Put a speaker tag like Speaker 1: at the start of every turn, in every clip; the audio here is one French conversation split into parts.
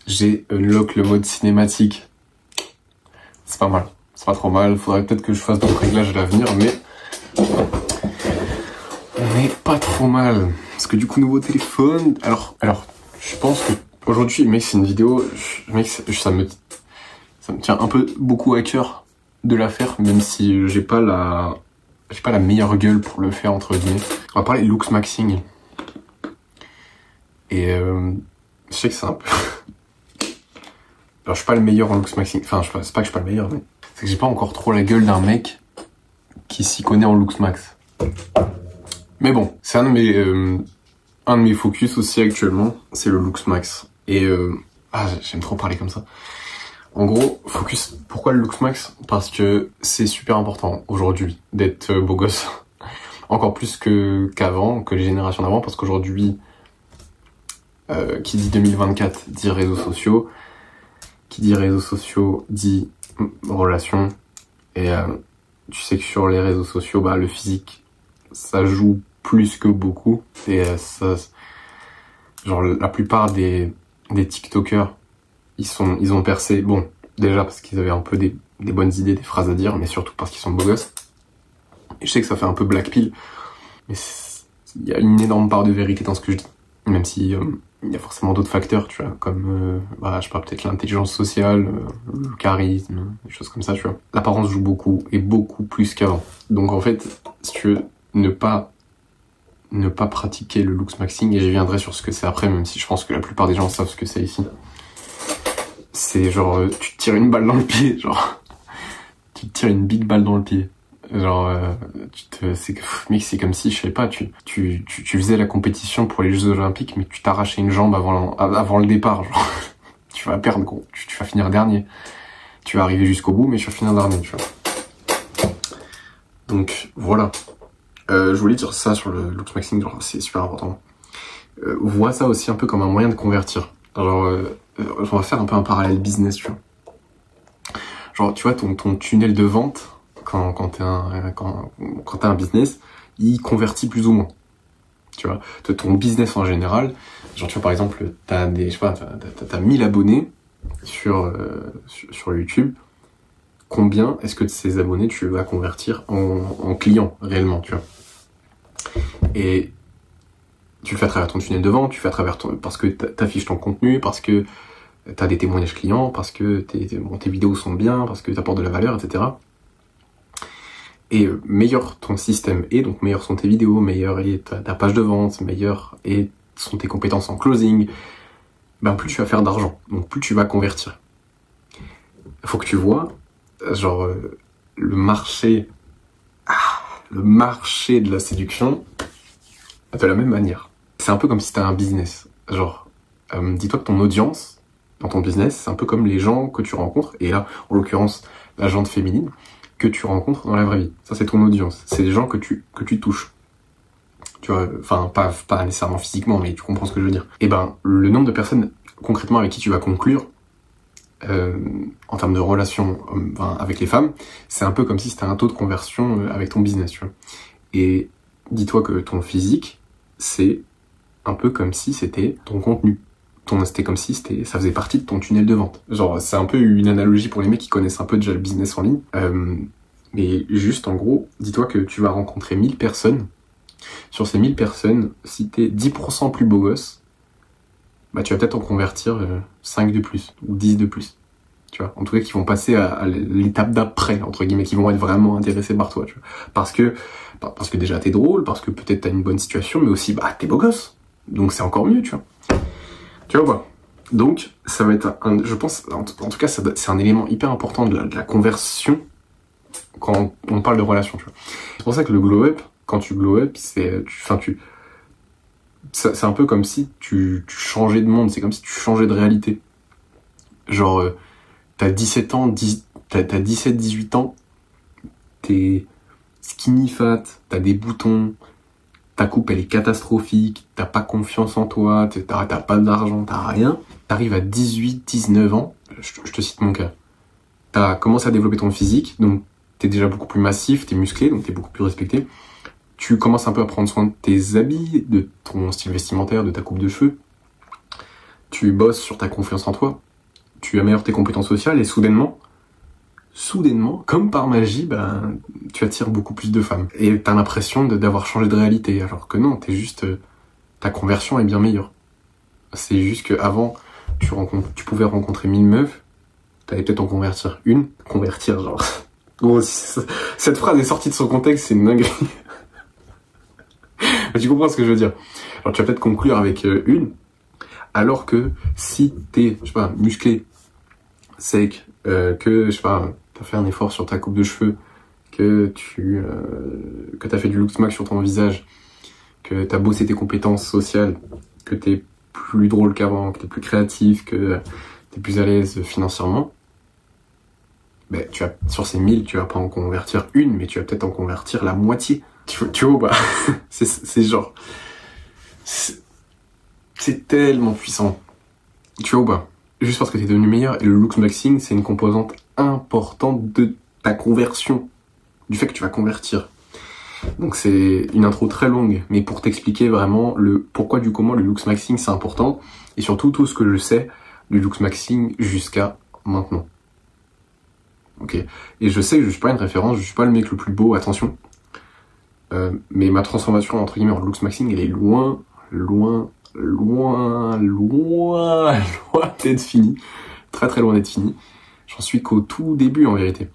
Speaker 1: j'ai unlock le mode cinématique. C'est pas mal, c'est pas trop mal. Faudrait peut-être que je fasse d'autres réglages à l'avenir, mais on est pas trop mal. Parce que du coup, nouveau téléphone. Alors, je pense que aujourd'hui, mec, c'est une vidéo. Mec, ça me tient un peu beaucoup à cœur de la faire, même si j'ai pas la meilleure gueule pour le faire entre guillemets. On va parler de looks maxing. Et je sais que c'est un peu. Alors, je suis pas le meilleur en looks maxing. Enfin, c'est pas que je suis pas le meilleur, mais c'est que j'ai pas encore trop la gueule d'un mec qui s'y connaît en looks max. Mais bon, c'est un de mes focus aussi actuellement, c'est le looks max. Et j'aime trop parler comme ça. En gros, focus. Pourquoi le looks max? Parce que c'est super important aujourd'hui d'être beau gosse. Encore plus qu'avant, que les générations d'avant, parce qu'aujourd'hui, qui dit 2024 dit réseaux sociaux. Qui dit réseaux sociaux dit relations. Et tu sais que sur les réseaux sociaux, bah le physique, ça joue plus que beaucoup. Et genre la plupart des TikTokers, ils ont percé. Bon, déjà parce qu'ils avaient un peu des bonnes idées, des phrases à dire, mais surtout parce qu'ils sont beaux gosses. Et je sais que ça fait un peu black pill, mais il y a une énorme part de vérité dans ce que je dis. Même si il y a forcément d'autres facteurs, tu vois, comme je sais pas, peut-être l'intelligence sociale, le charisme, des choses comme ça, tu vois. L'apparence joue beaucoup, et beaucoup plus qu'avant. Donc en fait, si tu veux ne pas pratiquer le looks maxing, et j'y viendrai sur ce que c'est après, même si je pense que la plupart des gens savent ce que c'est ici. C'est genre, tu te tires une balle dans le pied, genre, tu te tires une big balle dans le pied. Genre, mec, c'est comme si, je sais pas, tu faisais la compétition pour les Jeux Olympiques, mais tu t'arrachais une jambe avant le départ, genre. Tu vas perdre, gros. Tu vas finir dernier. Tu vas arriver jusqu'au bout, mais tu vas finir dernier, tu vois. Donc, voilà. Je voulais dire ça sur le looks maxing, genre, c'est super important. Vois ça aussi un peu comme un moyen de convertir. Alors, on va faire un peu un parallèle business, tu vois. Genre, tu vois, ton tunnel de vente, quand t'as un business, il convertit plus ou moins. Tu vois, ton business en général, genre tu vois par exemple, t'as 1000 abonnés sur YouTube. Combien est-ce que de ces abonnés tu vas convertir en clients réellement, tu vois? Et tu le fais à travers ton tunnel de vente, tu le fais à travers parce que t'affiches ton contenu, parce que t'as des témoignages clients, parce que tes vidéos sont bien, parce que t'apportes de la valeur, etc. Et meilleur ton système est, donc meilleur sont tes vidéos, meilleur est ta page de vente, meilleur sont tes compétences en closing, ben plus tu vas faire d'argent, donc plus tu vas convertir. Faut que tu vois, genre, le marché de la séduction de la même manière. C'est un peu comme si t'as un business. Genre, dis-toi que ton audience dans ton business, c'est un peu comme les gens que tu rencontres, et là, en l'occurrence, la gente féminine, que tu rencontres dans la vraie vie. Ça, c'est ton audience. C'est des gens que tu touches. Tu vois, enfin, pas nécessairement physiquement, mais tu comprends ce que je veux dire. Et ben, le nombre de personnes, concrètement, avec qui tu vas conclure, en termes de relations avec les femmes, c'est un peu comme si c'était un taux de conversion avec ton business, tu vois. Et dis-toi que ton physique, c'est un peu comme si c'était ton contenu. C'était comme si ça faisait partie de ton tunnel de vente. Genre, c'est un peu une analogie pour les mecs qui connaissent un peu déjà le business en ligne. Mais juste, en gros, dis-toi que tu vas rencontrer 1000 personnes. Sur ces 1000 personnes, si t'es 10% plus beau gosse, bah tu vas peut-être en convertir 5 de plus, ou 10 de plus. Tu vois, en tout cas, qui vont passer à l'étape d'après, entre guillemets, qui vont être vraiment intéressés par toi, tu vois. Parce que déjà t'es drôle, parce que peut-être t'as une bonne situation, mais aussi, bah, t'es beau gosse. Donc c'est encore mieux, tu vois. Tu vois quoi? Donc, ça va être je pense, en tout cas, c'est un élément hyper important de la conversion quand on parle de relation, tu vois. C'est pour ça que le glow up, quand tu glow up, c'est un peu comme si tu changeais de monde, c'est comme si tu changeais de réalité. Genre, t'as 17 ans, t'as 17-18 ans, t'es skinny fat, t'as des boutons, ta coupe elle est catastrophique, t'as pas confiance en toi, t'as pas d'argent, t'as rien. T'arrives à 18-19 ans, je te cite mon cas, t'as commencé à développer ton physique, donc t'es déjà beaucoup plus massif, t'es musclé, donc t'es beaucoup plus respecté. Tu commences un peu à prendre soin de tes habits, de ton style vestimentaire, de ta coupe de cheveux. tu bosses sur ta confiance en toi, tu améliores tes compétences sociales et soudainement, comme par magie, ben, tu attires beaucoup plus de femmes. Et t'as l'impression d'avoir changé de réalité, alors que non, ta conversion est bien meilleure. C'est juste qu'avant, tu pouvais rencontrer 1000 meufs, t'allais peut-être en convertir une. Convertir, genre. Bon, cette phrase est sortie de son contexte, c'est une dinguerie. Mais tu comprends ce que je veux dire. Alors tu vas peut-être conclure avec une, alors que si t'es, je sais pas, musclé, sec, que, je sais pas, t'as fait un effort sur ta coupe de cheveux, que t'as fait du Lux Max sur ton visage, que t'as bossé tes compétences sociales, que t'es plus drôle qu'avant, que t'es plus créatif, que t'es plus à l'aise financièrement, ben, sur ces 1000, tu vas pas en convertir une, mais tu vas peut-être en convertir la moitié. Tu vois ou pas? C'est genre... C'est tellement puissant. Tu vois ou pas? Juste parce que t'es devenu meilleur, et le Lux Maxing, c'est une composante importante de ta conversion, du fait que tu vas convertir. Donc c'est une intro très longue, mais pour t'expliquer vraiment le pourquoi du comment le Lux Maxing c'est important, et surtout tout ce que je sais du Lux Maxing jusqu'à maintenant. Ok. Et je sais que je suis pas une référence, je suis pas le mec le plus beau, attention. Mais ma transformation entre guillemets en Lux Maxing, elle est loin d'être finie. Très très loin d'être finie. J'en suis qu'au tout début en vérité.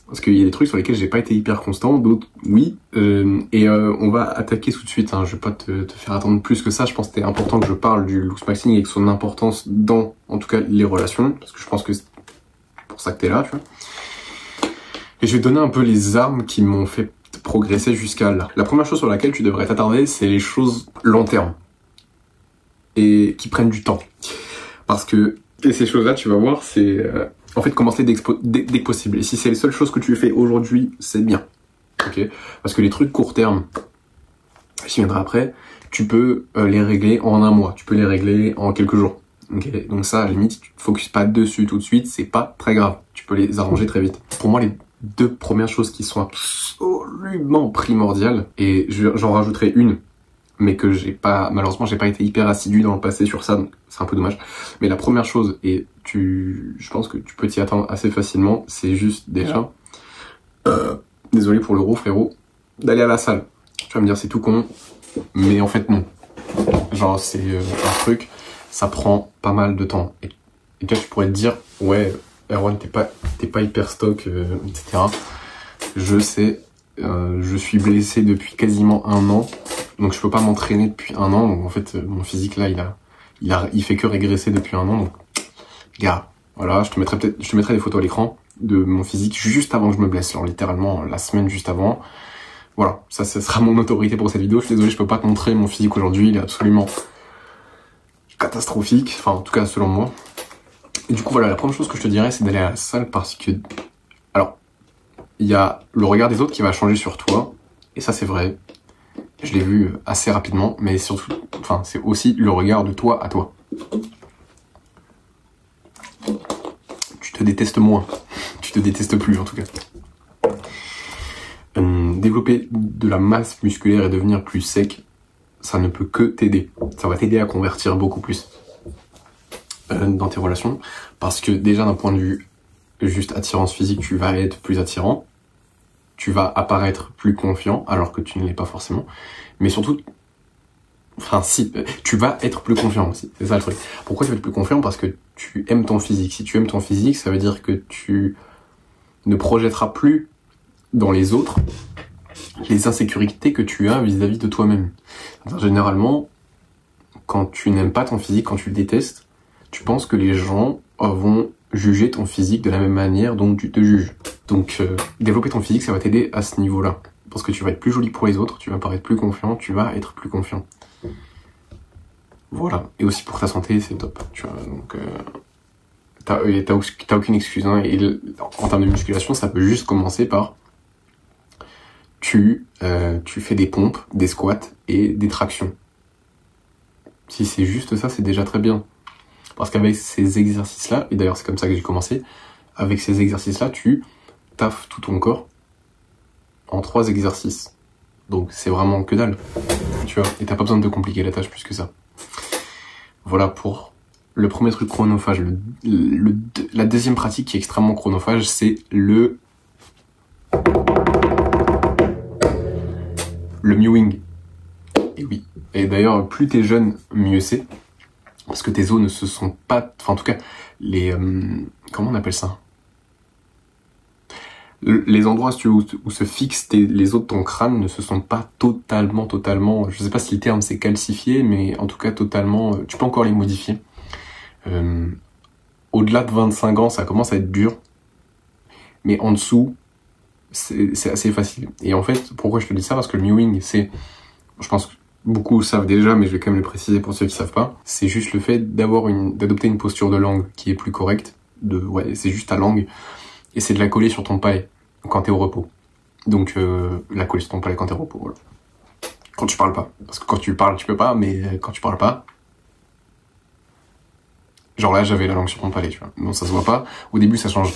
Speaker 1: Parce qu'il y a des trucs sur lesquels j'ai pas été hyper constant, d'autres oui. On va attaquer tout de suite, hein. Je vais pas te faire attendre plus que ça. Je pense que c'était important que je parle du Lux Maxing et de son importance dans, en tout cas, les relations. Parce que je pense que c'est pour ça que t'es là, tu vois. Et je vais te donner un peu les armes qui m'ont fait progresser jusqu'à là. La première chose sur laquelle tu devrais t'attarder, c'est les choses long terme. Et qui prennent du temps. Parce que, et ces choses-là, tu vas voir, c'est... en fait, commencer dès que possible. Et si c'est les seules choses que tu fais aujourd'hui, c'est bien. Ok? Parce que les trucs court terme, j'y viendrai après, tu peux les régler en un mois. Tu peux les régler en quelques jours. Ok? Donc ça, à la limite, tu te focuses pas dessus tout de suite, c'est pas très grave. Tu peux les arranger très vite. Pour moi, les deux premières choses qui sont absolument primordiales, et j'en rajouterai une, mais que malheureusement j'ai pas été hyper assidu dans le passé sur ça, donc c'est un peu dommage. Mais la première chose, et je pense que tu peux t'y attendre assez facilement, c'est juste déjà, désolé pour l'euro frérot, d'aller à la salle. Tu vas me dire c'est tout con, mais en fait non. Genre c'est un truc, ça prend pas mal de temps. Et toi tu pourrais te dire, ouais Erwan t'es pas hyper stock, etc. Je sais, je suis blessé depuis quasiment 1 an. Donc je peux pas m'entraîner depuis 1 an, donc en fait mon physique là il fait que régresser depuis 1 an, donc gars, voilà, je te mettrai des photos à l'écran de mon physique juste avant que je me blesse, genre littéralement la semaine juste avant. Voilà, ça sera mon autorité pour cette vidéo. Je suis désolé, je peux pas te montrer mon physique aujourd'hui, il est absolument catastrophique, enfin en tout cas selon moi. Et du coup voilà, la première chose que je te dirais c'est d'aller à la salle parce que, alors, il y a le regard des autres qui va changer sur toi, et ça c'est vrai. Je l'ai vu assez rapidement, mais surtout, enfin, c'est aussi le regard de toi à toi. Tu te détestes moins. Tu te détestes plus, en tout cas. Développer de la masse musculaire et devenir plus sec, ça ne peut que t'aider. Ça va t'aider à convertir beaucoup plus dans tes relations. Parce que déjà, d'un point de vue juste attirance physique, tu vas être plus attirant. Tu vas apparaître plus confiant, alors que tu ne l'es pas forcément. Mais surtout, enfin si, tu vas être plus confiant aussi, c'est ça le truc. Pourquoi tu vas être plus confiant? Parce que tu aimes ton physique. Si tu aimes ton physique, ça veut dire que tu ne projetteras plus dans les autres les insécurités que tu as vis-à-vis de toi-même. Généralement, quand tu n'aimes pas ton physique, quand tu le détestes, tu penses que les gens vont juger ton physique de la même manière dont tu te juges. Donc développer ton physique, ça va t'aider à ce niveau-là. Parce que tu vas être plus joli pour les autres, tu vas paraître plus confiant, tu vas être plus confiant. Voilà. Et aussi pour ta santé, c'est top. Tu vois, donc t'as aucune excuse. Hein. Et en termes de musculation, ça peut juste commencer par tu fais des pompes, des squats et des tractions. Si c'est juste ça, c'est déjà très bien. Parce qu'avec ces exercices-là, et d'ailleurs c'est comme ça que j'ai commencé, avec ces exercices-là, tu taffes tout ton corps en 3 exercices. Donc c'est vraiment que dalle, tu vois, et t'as pas besoin de te compliquer la tâche plus que ça. Voilà pour le premier truc chronophage. La deuxième pratique qui est extrêmement chronophage, c'est le mewing. Et oui. Et d'ailleurs, plus t'es jeune, mieux c'est. Parce que tes os ne se sont pas... Enfin, en tout cas, les... comment on appelle ça? Les endroits où se fixent les os de ton crâne ne se sont pas totalement... Je sais pas si le terme c'est calcifié, mais en tout cas totalement... Tu peux encore les modifier. Au-delà de 25 ans, ça commence à être dur. Mais en dessous, c'est assez facile. Et en fait, pourquoi je te dis ça? Parce que le mewing, c'est... Je pense que beaucoup savent déjà, mais je vais quand même le préciser pour ceux qui savent pas. C'est juste le fait d'adopter une posture de langue qui est plus correcte. C'est juste ta langue. Et c'est de la coller sur ton palais quand t'es au repos. Donc, la coller sur ton palais quand t'es au repos, voilà. Quand tu parles pas. Parce que quand tu parles, tu peux pas, mais quand tu parles pas... Genre là, j'avais la langue sur mon palais, tu vois. Non, ça se voit pas. Au début, ça change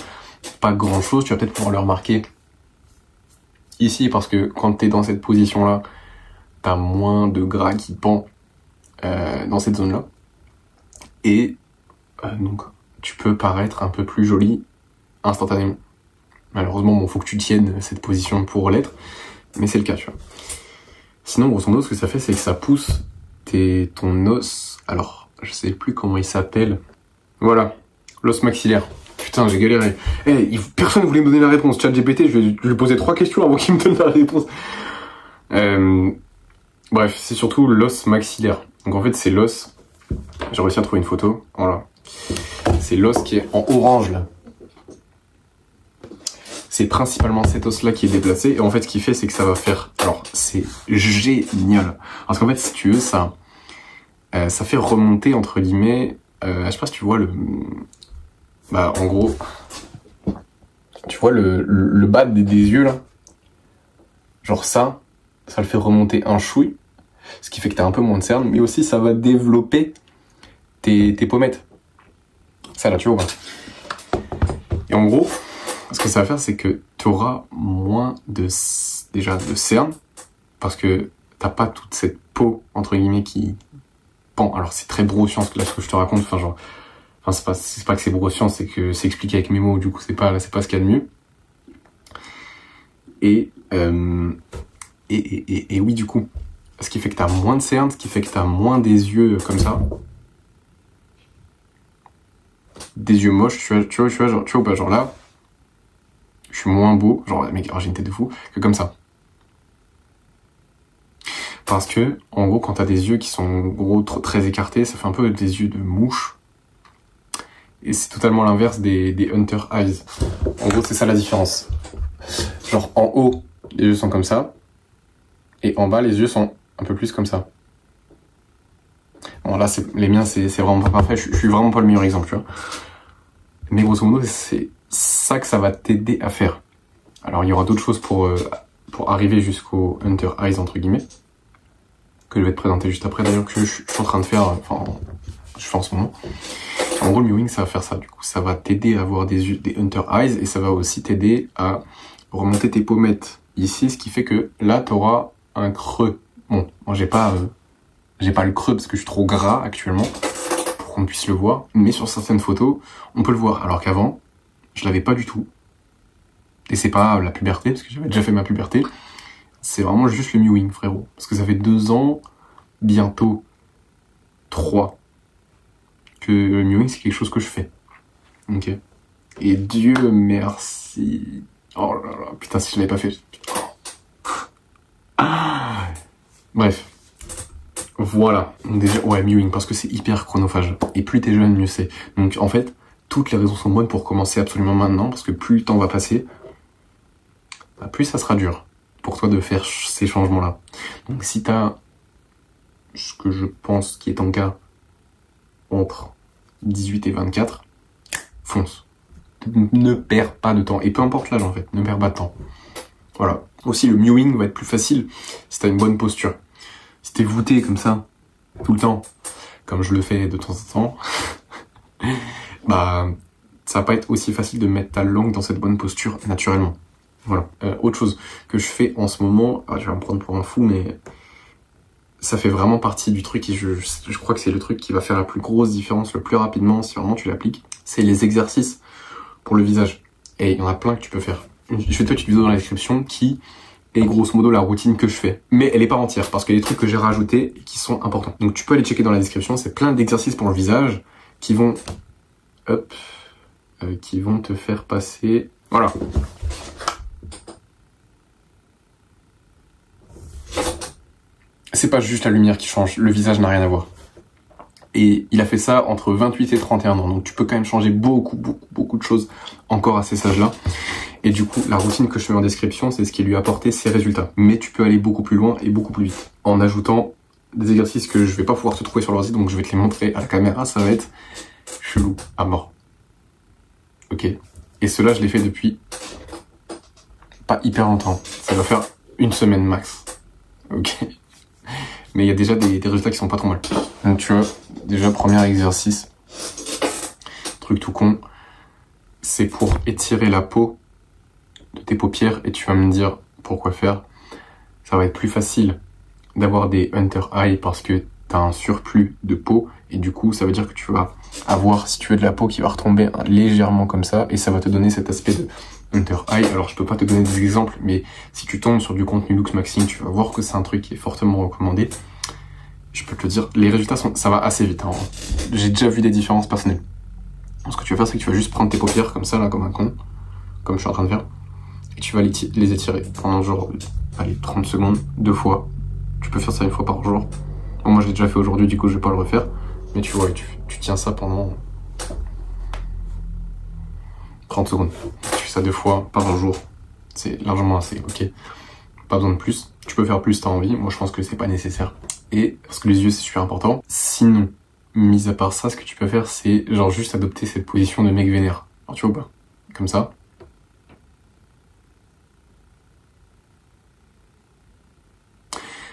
Speaker 1: pas grand chose. Tu vas peut-être pouvoir le remarquer ici, parce que quand t'es dans cette position-là, t'as moins de gras qui pend dans cette zone-là. Et donc, tu peux paraître un peu plus joli instantanément. Malheureusement, bon, faut que tu tiennes cette position pour l'être, mais c'est le cas, tu vois. Sinon, grosso modo, ce que ça fait, c'est que ça pousse ton os. Alors, je sais plus comment il s'appelle. Voilà, l'os maxillaire. Putain, j'ai galéré. Personne voulait me donner la réponse. ChatGPT, je vais lui poser 3 questions avant qu'il me donne la réponse. Bref, c'est surtout l'os maxillaire. Donc en fait, c'est l'os... J'ai réussi à trouver une photo. Voilà. C'est l'os qui est en orange, là. C'est principalement cet os-là qui est déplacé. Et en fait, ce qu'il fait, c'est que ça va faire... Alors, c'est génial. Parce qu'en fait, si tu veux, ça fait remonter, entre guillemets... je sais pas si tu vois le... Bah, en gros... Tu vois le bas des yeux, là? Genre ça le fait remonter un chouille. Ce qui fait que t'as un peu moins de cernes. Mais aussi, ça va développer tes pommettes. Ça, là, tu vois. Et en gros... Ce que ça va faire, c'est que tu auras moins de cernes, parce que t'as pas toute cette peau, entre guillemets, qui pend. Alors c'est très brosciant là, ce que je te raconte, c'est pas que c'est brosciant, c'est que c'est expliqué avec mes mots, du coup c'est pas ce qu'il y a de mieux. Et oui, du coup, ce qui fait que t'as moins de cernes, ce qui fait que t'as moins des yeux comme ça. Des yeux moches, tu vois ou pas, genre là, je suis moins beau, genre, mec, j'ai une tête de fou, que comme ça. Parce que, en gros, quand t'as des yeux qui sont gros, très écartés, ça fait un peu des yeux de mouche. Et c'est totalement l'inverse des hunter eyes. En gros, c'est ça la différence. Genre, en haut, les yeux sont comme ça. Et en bas, les yeux sont un peu plus comme ça. Bon, là, les miens, c'est vraiment pas parfait. Je suis vraiment pas le meilleur exemple, tu vois. Mais grosso modo, c'est ça que ça va t'aider à faire. Alors il y aura d'autres choses pour arriver jusqu'au Hunter Eyes entre guillemets, que je vais te présenter juste après d'ailleurs, que je suis en train de faire, je fais en ce moment. En gros le mewing ça va faire ça, du coup ça va t'aider à avoir des Hunter Eyes et ça va aussi t'aider à remonter tes pommettes ici, ce qui fait que là t'auras un creux. Bon, moi j'ai pas le creux parce que je suis trop gras actuellement pour qu'on puisse le voir, mais sur certaines photos on peut le voir, alors qu'avant je l'avais pas du tout. Et c'est pas la puberté, parce que j'avais déjà fait ma puberté. C'est vraiment juste le mewing, frérot. Parce que ça fait 2 ans, bientôt 3, que le mewing, c'est quelque chose que je fais. Ok. Et Dieu merci. Oh là là, putain, si je l'avais pas fait. Ah. Bref. Voilà. Donc déjà, ouais, mewing, parce que c'est hyper chronophage. Et plus t'es jeune, mieux c'est. Donc en fait, toutes les raisons sont bonnes pour commencer absolument maintenant, parce que plus le temps va passer, plus ça sera dur pour toi de faire ces changements-là. Donc si t'as ce que je pense qui est ton cas entre 18 et 24, fonce. Ne perds pas de temps. Et peu importe l'âge en fait, ne perds pas de temps. Voilà. Aussi le mewing va être plus facile si t'as une bonne posture. Si t'es voûté comme ça, tout le temps, comme je le fais de temps en temps, bah ça va pas être aussi facile de mettre ta langue dans cette bonne posture naturellement. Voilà. Autre chose que je fais en ce moment, tu vas me prendre pour un fou, mais ça fait vraiment partie du truc et je crois que c'est le truc qui va faire la plus grosse différence le plus rapidement si vraiment tu l'appliques. C'est les exercices pour le visage. Et il y en a plein que tu peux faire. Je vais te mettre une vidéo dans la description qui est grosso modo la routine que je fais. Mais elle est pas entière parce qu'il y a des trucs que j'ai rajoutés et qui sont importants. Donc tu peux aller checker dans la description, c'est plein d'exercices pour le visage qui vont... Hop, qui vont te faire passer... Voilà. C'est pas juste la lumière qui change, le visage n'a rien à voir. Et il a fait ça entre 28 et 31 ans, donc tu peux quand même changer beaucoup de choses encore à ces âges-là. Et du coup, la routine que je mets en description, c'est ce qui lui a apporté ses résultats. Mais tu peux aller beaucoup plus loin et beaucoup plus vite, en ajoutant des exercices que je vais pas pouvoir te trouver sur l'ordi, donc je vais te les montrer à la caméra, ça va être chelou à mort. Ok. Et cela, je l'ai fait depuis pas hyper longtemps. Ça va faire une semaine max. Ok. Mais il y a déjà des résultats qui sont pas trop mal. Donc tu vois, déjà premier exercice, truc tout con, c'est pour étirer la peau de tes paupières et tu vas me dire pourquoi faire. Ça va être plus facile d'avoir des under eye parce que tu as un surplus de peau et du coup ça veut dire que tu vas avoir, si tu veux, de la peau qui va retomber légèrement comme ça et ça va te donner cet aspect de under eye. Alors je peux pas te donner des exemples, mais si tu tombes sur du contenu LuxMaxing, tu vas voir que c'est un truc qui est fortement recommandé. Je peux te le dire, les résultats ça va assez vite, hein. J'ai déjà vu des différences personnelles. Ce que tu vas faire, c'est que tu vas juste prendre tes paupières comme ça, là, comme un con, comme je suis en train de faire, et tu vas les étirer pendant genre, allez, 30 secondes, 2 fois. Tu peux faire ça 1 fois par jour. Bon, moi je l'ai déjà fait aujourd'hui, du coup je vais pas le refaire, mais tu vois, tu tiens ça pendant 30 secondes. Tu fais ça 2 fois par jour, c'est largement assez, ok. Pas besoin de plus. Tu peux faire plus si t'as envie. Moi, je pense que c'est pas nécessaire. Et parce que les yeux, c'est super important. Sinon, mis à part ça, ce que tu peux faire, c'est genre juste adopter cette position de mec vénère. Alors, tu vois ou pas? Comme ça.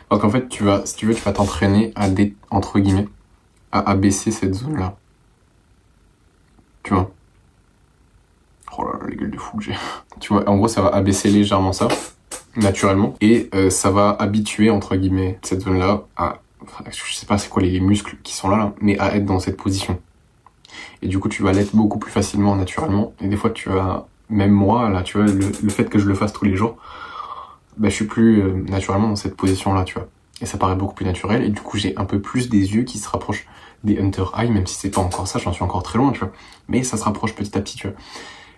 Speaker 1: Parce qu'en fait, si tu veux, tu vas t'entraîner à entre guillemets, à abaisser cette zone-là. Tu vois? Oh là là, les gueules de fou que j'ai. Tu vois, en gros, ça va abaisser légèrement ça. Naturellement, et ça va habituer entre guillemets cette zone là à, je sais pas c'est quoi les muscles qui sont là, mais à être dans cette position, et du coup tu vas l'être beaucoup plus facilement naturellement. Et des fois tu vas, même moi là, tu vois, le fait que je le fasse tous les jours, bah, je suis plus naturellement dans cette position là, tu vois, et ça paraît beaucoup plus naturel, et du coup j'ai un peu plus des yeux qui se rapprochent des under eye, même si c'est pas encore ça, j'en suis encore très loin, tu vois, mais ça se rapproche petit à petit, tu vois.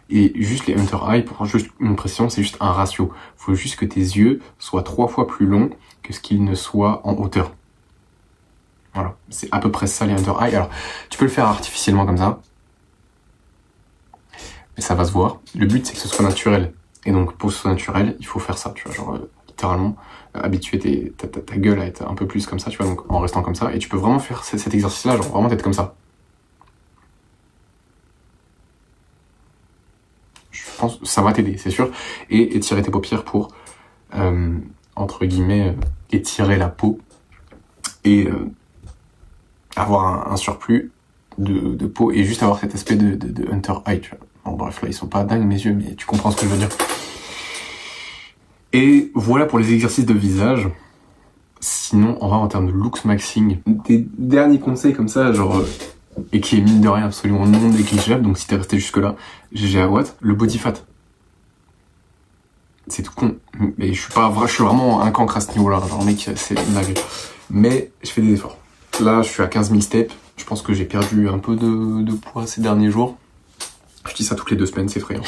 Speaker 1: Et juste les under eye, pour juste une précision, c'est juste un ratio. Faut juste que tes yeux soient 3 fois plus longs que ce qu'ils ne soient en hauteur. Voilà, c'est à peu près ça les under eye. Alors, tu peux le faire artificiellement comme ça, mais ça va se voir. Le but c'est que ce soit naturel. Et donc pour que ce soit naturel, il faut faire ça, tu vois, genre littéralement habituer ta gueule à être un peu plus comme ça, tu vois, donc en restant comme ça. Et tu peux vraiment faire cet exercice-là, genre vraiment être comme ça. Je pense que ça va t'aider, c'est sûr. Et étirer tes paupières pour, entre guillemets, étirer la peau et avoir un surplus de peau et juste avoir cet aspect de under eye, tu vois. Bon bref, là ils sont pas dingues mes yeux, mais tu comprends ce que je veux dire. Et voilà pour les exercices de visage. Sinon, on va en termes de LuxMaxing. Des derniers conseils comme ça, genre... et qui est mine de rien absolument non négligeable, donc si t'es resté jusque là, GG à Watt, le body fat. C'est tout con, mais je suis vraiment un cancre à ce niveau là, genre mec, c'est une dinguerie. Mais je fais des efforts. Là je suis à 15 000 steps, je pense que j'ai perdu un peu de poids ces derniers jours. Je dis ça toutes les 2 semaines, c'est effrayant.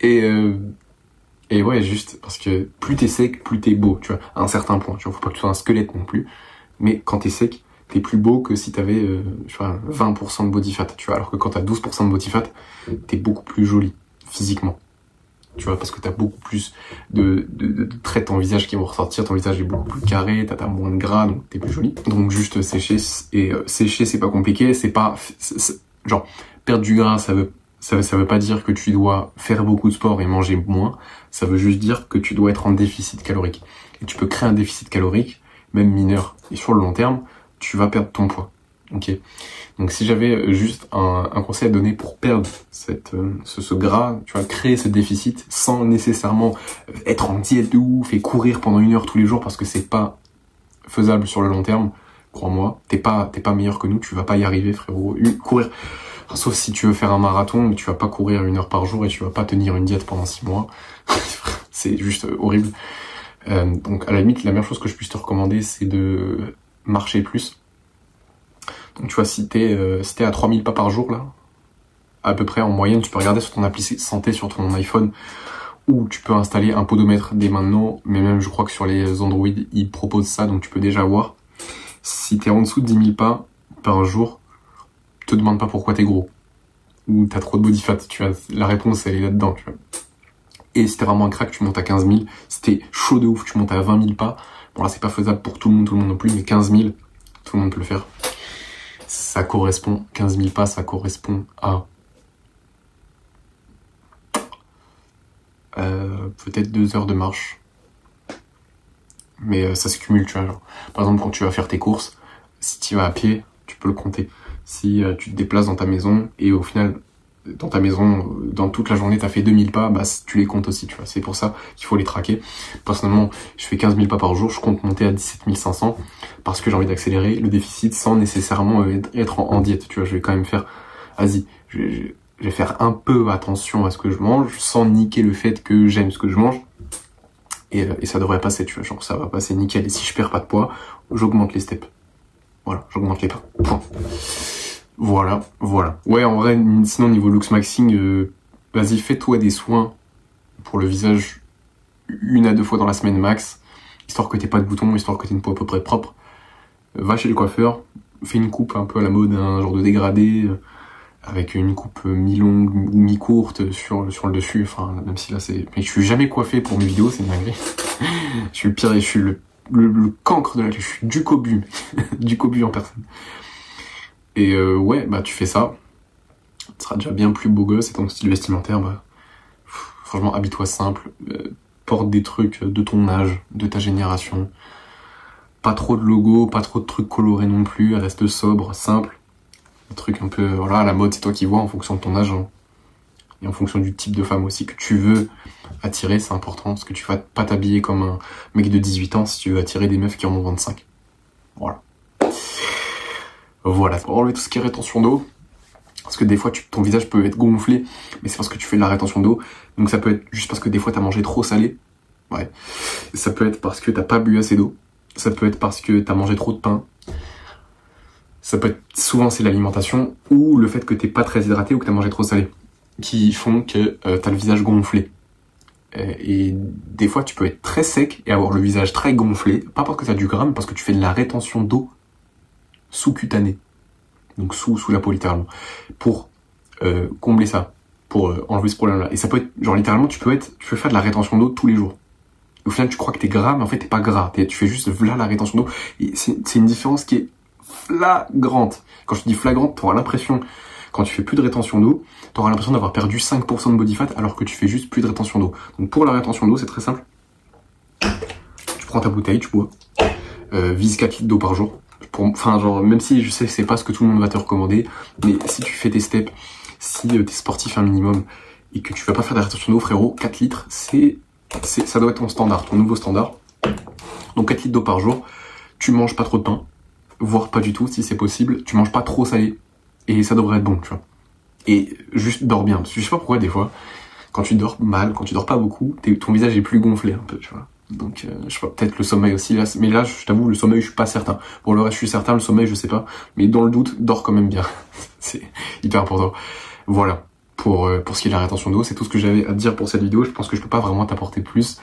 Speaker 1: Et ouais, juste parce que plus t'es sec, plus t'es beau, tu vois, à un certain point, tu vois, faut pas que tu sois un squelette non plus, mais quand t'es sec, t'es plus beau que si t'avais, je sais pas, 20% de body fat, tu vois, alors que quand t'as 12% de body fat, t'es beaucoup plus joli, physiquement. Tu vois, parce que t'as beaucoup plus de traits de ton visage qui vont ressortir, ton visage est beaucoup plus carré, t'as moins de gras, donc t'es plus joli. Donc juste sécher, et sécher c'est pas compliqué, c'est pas, genre, perdre du gras, ça veut pas dire que tu dois faire beaucoup de sport et manger moins, ça veut juste dire que tu dois être en déficit calorique. Et tu peux créer un déficit calorique, même mineur, et sur le long terme, tu vas perdre ton poids. Ok. Donc si j'avais juste un conseil à donner pour perdre ce gras, tu vois, créer ce déficit sans nécessairement être en diète de ouf et courir pendant 1 heure tous les jours parce que c'est pas faisable sur le long terme, crois-moi. T'es pas meilleur que nous, tu vas pas y arriver, frérot. Courir, sauf si tu veux faire un marathon, mais tu vas pas courir 1 heure par jour et tu vas pas tenir une diète pendant 6 mois. C'est juste horrible. Donc à la limite, la meilleure chose que je puisse te recommander, c'est de marcher plus. Donc tu vois, si t'es à 3000 pas par jour, là, à peu près en moyenne, tu peux regarder sur ton appli santé sur ton iPhone, ou tu peux installer un podomètre dès maintenant, mais même je crois que sur les Android, ils proposent ça, donc tu peux déjà voir. Si t'es en dessous de 10 000 pas par jour, te demande pas pourquoi t'es gros, ou t'as trop de body fat, tu vois, la réponse elle est là-dedans, tu vois. Et si t'es vraiment un crack, tu montes à 15 000, si t'es chaud de ouf, tu montes à 20 000 pas, bon là c'est pas faisable pour tout le monde non plus, mais 15 000, tout le monde peut le faire. Ça correspond, 15 000 pas, ça correspond à peut-être 2 heures de marche, mais ça se cumule, tu vois, genre. Par exemple, quand tu vas faire tes courses, si tu vas à pied, tu peux le compter. Si tu te déplaces dans ta maison et au final, dans ta maison, dans toute la journée, t'as fait 2000 pas, bah tu les comptes aussi, tu vois. C'est pour ça qu'il faut les traquer. Personnellement, je fais 15 000 pas par jour, je compte monter à 17 500 parce que j'ai envie d'accélérer le déficit sans nécessairement être en diète, tu vois. Je vais quand même faire, vas-y, je vais faire un peu attention à ce que je mange sans niquer le fait que j'aime ce que je mange. Et ça devrait passer, tu vois, genre ça va passer nickel. Et si je perds pas de poids, j'augmente les steps. Voilà, j'augmente les pas. Point. Voilà. Ouais, en vrai, sinon niveau looks maxing, vas-y, fais-toi des soins pour le visage 1 à 2 fois dans la semaine max, histoire que t'aies pas de boutons, histoire que t'aies une peau à peu près propre. Va chez le coiffeur, fais une coupe un peu à la mode, un genre de dégradé, avec une coupe mi-longue ou mi-courte sur le dessus, enfin, même si là c'est... Mais je suis jamais coiffé pour mes vidéos, c'est une dinguerie. Je suis le pire, je suis le cancre de la... Je suis du cobu, du cobu en personne. Et ouais, bah tu fais ça, tu seras déjà bien plus beau gosse, et ton style vestimentaire, bah, franchement, habille-toi simple, porte des trucs de ton âge, de ta génération. Pas trop de logos, pas trop de trucs colorés non plus, reste sobre, simple. Un truc un peu, voilà, à la mode, c'est toi qui vois en fonction de ton âge, hein. Et en fonction du type de femme aussi que tu veux attirer, c'est important, parce que tu vas pas t'habiller comme un mec de 18 ans si tu veux attirer des meufs qui en ont 25. Voilà. Voilà, pour enlever tout ce qui est rétention d'eau, parce que des fois ton visage peut être gonflé, mais c'est parce que tu fais de la rétention d'eau, donc ça peut être juste parce que des fois t'as mangé trop salé, ouais. Ça peut être parce que t'as pas bu assez d'eau, ça peut être parce que t'as mangé trop de pain, ça peut être, souvent c'est l'alimentation, ou le fait que t'es pas très hydraté ou que t'as mangé trop salé, qui font que t'as le visage gonflé. Et des fois tu peux être très sec et avoir le visage très gonflé, pas parce que t'as du gras, mais parce que tu fais de la rétention d'eau sous-cutanée, donc sous la peau littéralement, pour combler ça, pour enlever ce problème-là. Et ça peut être, genre littéralement, tu peux faire de la rétention d'eau tous les jours. Au final, tu crois que t'es gras, mais en fait, t'es pas gras. Tu fais juste là la rétention d'eau. Et c'est une différence qui est flagrante. Quand je dis flagrante, t'auras l'impression, quand tu fais plus de rétention d'eau, t'auras l'impression d'avoir perdu 5% de body fat alors que tu fais juste plus de rétention d'eau. Donc pour la rétention d'eau, c'est très simple. Tu prends ta bouteille, tu bois. Vise 4 litres d'eau par jour. Enfin, genre, même si je sais que c'est pas ce que tout le monde va te recommander, mais si tu fais tes steps, si t'es sportif un minimum, et que tu vas pas faire de rétention d'eau, frérot, 4 litres, ça doit être ton standard, ton nouveau standard. Donc 4 litres d'eau par jour, tu manges pas trop de pain, voire pas du tout, si c'est possible, tu manges pas trop salé, et ça devrait être bon, tu vois. Et juste dors bien, parce que je sais pas pourquoi, des fois, quand tu dors mal, quand tu dors pas beaucoup, ton visage est plus gonflé un peu, tu vois. Donc, je sais pas, peut-être le sommeil aussi, là, mais là, je t'avoue, le sommeil, je suis pas certain. Pour le reste, je suis certain, le sommeil, je sais pas. Mais dans le doute, dors quand même bien. C'est hyper important. Voilà. Pour ce qui est de la rétention d'eau, c'est tout ce que j'avais à te dire pour cette vidéo. Je pense que je peux pas vraiment t'apporter plus.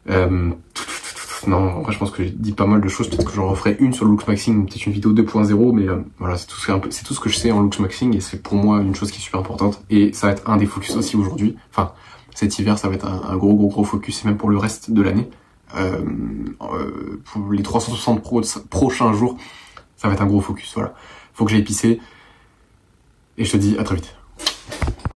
Speaker 1: Non, en vrai, je pense que j'ai dit pas mal de choses. Peut-être que j'en referai une sur le looks maxing, peut-être une vidéo 2.0, mais voilà, c'est tout ce que je sais en looks maxing, et c'est pour moi une chose qui est super importante. Et ça va être un des focus aussi aujourd'hui. Enfin, cet hiver, ça va être un gros focus, et même pour le reste de l'année. Pour les 360 prochains jours, ça va être un gros focus, voilà. Faut que j'aille pisser, et je te dis à très vite.